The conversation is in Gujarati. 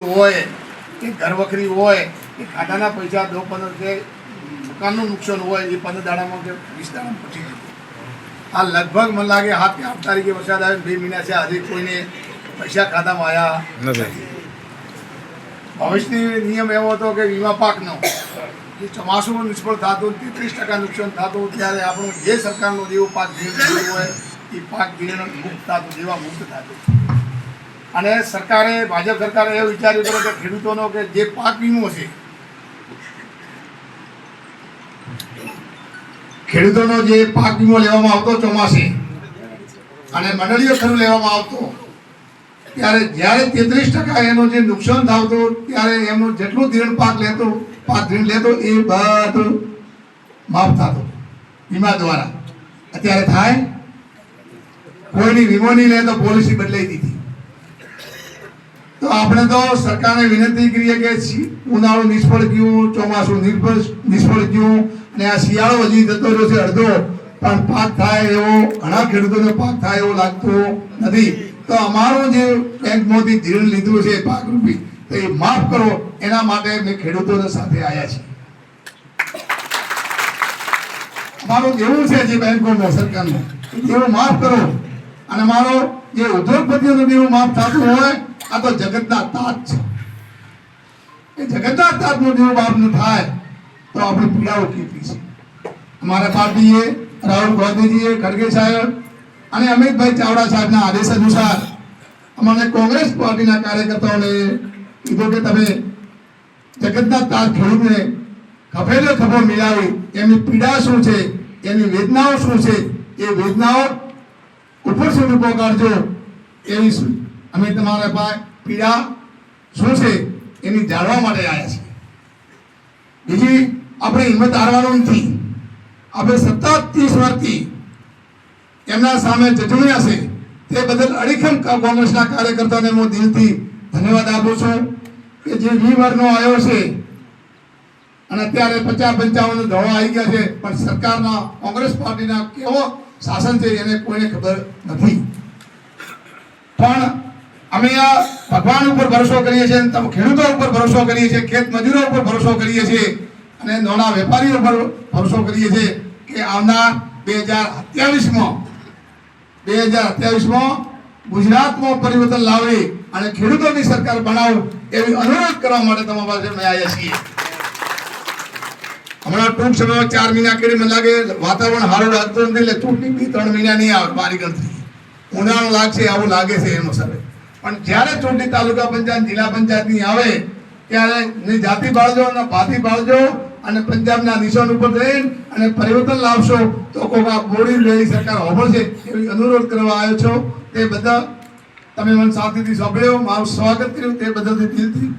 હોય કે ઘર વખરી હોય કે ખાતાના પૈસા 10-15 કે મકાનનું નુકસાન હોય એ 15 દાડામાં કે 20 દાડામાં પહોંચી ગયું। આ લગભગ મને લાગે 7 તારીખે વરસાદ આવે 2 મહિના છે, આજે કોઈને પૈસા ખાતામાં આવ્યા નથી। ભવિષ્યનો નિયમ એવો હતો કે વીમા પાકનો જે ચોમાસું નિષ્ફળ થતું 33% નુકસાન થતું ત્યારે આપણું જે સરકારનો જેવો પાક ધીરે હોય એ પાક ધીરે મુક્ત થતું, જેવા મુક્ત થતું। અને સરકારે, ભાજપ સરકારે એ વિચાર્યું હતું કે ખેડૂતોનો કે જે પાક વીમો છે, ખેડૂતોનો જે પાક વીમો લેવામાં આવતો ચોમાસે અને મંડળીઓ થરું લેવામાં આવતો ત્યારે જ્યારે 33% એનું જે નુકસાન થતું ત્યારે એમનું જેટલું ધિરાણ પાક લેતો એ બધું માફ થતું વીમા દ્વારા। અત્યારે થાય કોઈની વીમો નહીં લે તો પોલિસી બદલાઈ દીધી। તો આપણે તો સરકારને વિનંતી કરીએ કે ઉનાળું નિષ્ફળ ગયું, ચોમાસું નિષ્ફળ ગયું અને આ શિયાળો હજી જતો રહ્યો છે અડધો, પણ પાક થાય એવો ઘણા ખેડૂતોને પાક થાય એવો લાગતો નથી। તો અમારું જે બેંકમાંથી ધિરાણ લીધું છે પાક રૂપી, તો એ માફ કરો, એના માટે મેં ખેડૂતોને સાથે આવ્યા છીએ। અમારું એવું છે જે બેંકોનો સરકારનો એવું માફ કરો, અને મારો જે ઉદ્યોગપતિઓનું એવું માફ થતું હોય, આ તો જગતના તાત છે, એ જગતના તાતનું જેવું માફ ન થાય તો આપણી પીડાઓ કેટલી છે। અમારા પાર્ટીએ રાહુલ ગાંધીજીએ, ખડગે સાહેબ અને અમિતભાઈ ચાવડા સાહેબના આદેશ અનુસાર અમને કોંગ્રેસ પાર્ટીના કાર્યકર્તાઓને કીધું કે તમે જગતના તાત ખેડૂતને ખભેલે ખભો મિલાવી એમની પીડા શું છે, એની વેદનાઓ શું છે, એ વેદનાઓ ઉપર સુધી પહોંચાડજો, એવી અમે તમારા પાસે પીડા શું છે એની જાણવા માટે આવ્યા છીએ। બીજી આપણે હિંમત હારવાનું નથી। આપણે સતત 30 વર્ષથી એમના સામે જજુમ્યા છે, તે બદલ અડીખમ કોંગ્રેસના કાર્યકર્તાઓને હું દિલથી ધન્યવાદ આપું છું કે જે 20 વર્ષનો આવ્યો છે અને અત્યારે 50-55 ધોળા આવી ગયા છે, પણ સરકારના કોંગ્રેસ પાર્ટીના કેવો શાસન છે એને કોઈને ખબર નથી। પણ અમે આ ભગવાન ઉપર ભરોસો કરીએ છીએ, ખેડૂતો ઉપર ભરોસો કરીએ છીએ, ખેત મજૂરો ઉપર ભરોસો કરીએ છીએ અને નાના વેપારીઓ ઉપર ભરોસો કરીએ છીએ કે આવનાર 2027માં ગુજરાતમાં પરિવર્તન લાવી અને ખેડૂતોની સરકાર બનાવો એવી અનુરોધ કરવા માટે તમારા પાસે અમે આવ્યા છીએ। હમણાં ટૂંક સમયમાં 4 મહિના કેડી મને લાગે વાતાવરણ સારું લાગતું નથી, એટલે ચૂંટણી 2-3 મહિના નહીં આવે, મારી ગણતરી ઉનાળો લાગશે આવું લાગે છે એનો સર। પણ જ્યારે ચૂંટણી તાલુકા પંચાયત, જિલ્લા પંચાયતની આવે ત્યારે ને જાતિ બાળજો ને ભાતિ બાળજો અને પંજાબના નિશાન ઉપર રહીને અને પરિવર્તન લાવશો તો કોઈક આ બોડી લેવી સરકાર હોબળશે એવી અનુરોધ કરવા આવ્યો છો। તે બધા તમે મને શાંતિથી સાંભળ્યો, મારું સ્વાગત કર્યું, તે બદલ દિલથી